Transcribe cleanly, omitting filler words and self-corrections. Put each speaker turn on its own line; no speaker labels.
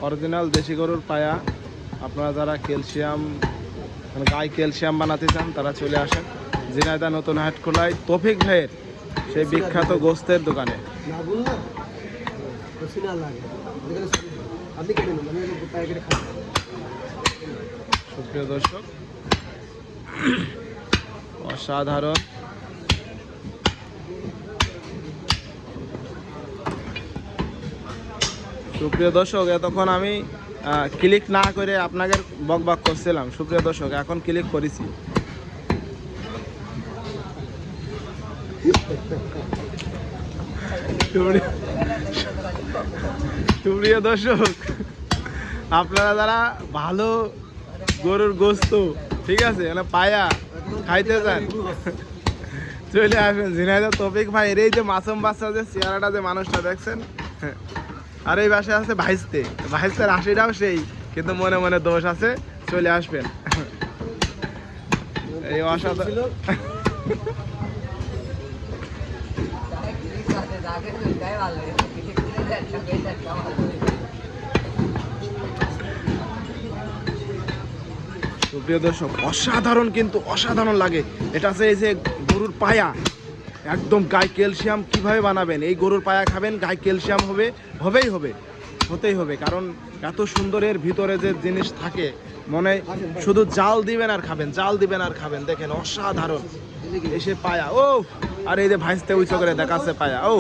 Original দেশি গরুর পায়া। আপনারা যারা ক্যালসিয়াম মানে গায়ে ক্যালসিয়াম বানাতে চান তারা চলে আসেন ঝিনাইদহ নতুন হাটখোলায় তৌফিক ভাইয়ের সেই বিখ্যাত গোস্তের দোকানে। সুপ্রিয় দর্শক, অসাধারণ সুপ্রিয় দর্শক, এতক্ষণ আমি ক্লিক না করে আপনাকে বকবক করছিলাম। সুপ্রিয় দর্শক, এখন ক্লিক করেছি। সুপ্রিয় দর্শক, আপনারা যারা ভালো গরুর গোস্ত, ঠিক আছে, মানে পায়া খাইতে চান চলে আসবেন ঝিনাইদহ তৌফিক ভাই। এই যে মাসুম বাচ্চা যে চেহারাটা যে মানুষটা দেখছেন, আর এই বাসায় আছে ভাইস্তে। ভাইস্তের হাসিটাও সেই, কিন্তু মনে মনে দোষ আছে। চলে আসবেন। এই অসাধারণ সুপ্রিয় দর্শক, অসাধারণ, কিন্তু অসাধারণ লাগে। এটা আছে এই যে গরুর পায়া, একদম গায়ে ক্যালসিয়াম। কিভাবে বানাবেন? এই গরুর পায়া খাবেন, গায়ে ক্যালসিয়াম হতেই হবে। কারণ এত সুন্দরের ভিতরে যে জিনিস থাকে, মনে শুধু জাল দিবেন আর খাবেন। দেখেন অসাধারণ এসে পায়া। ও আর এই যে ভাইস্তে উঁচু করে দেখাচ্ছে পায়া। ও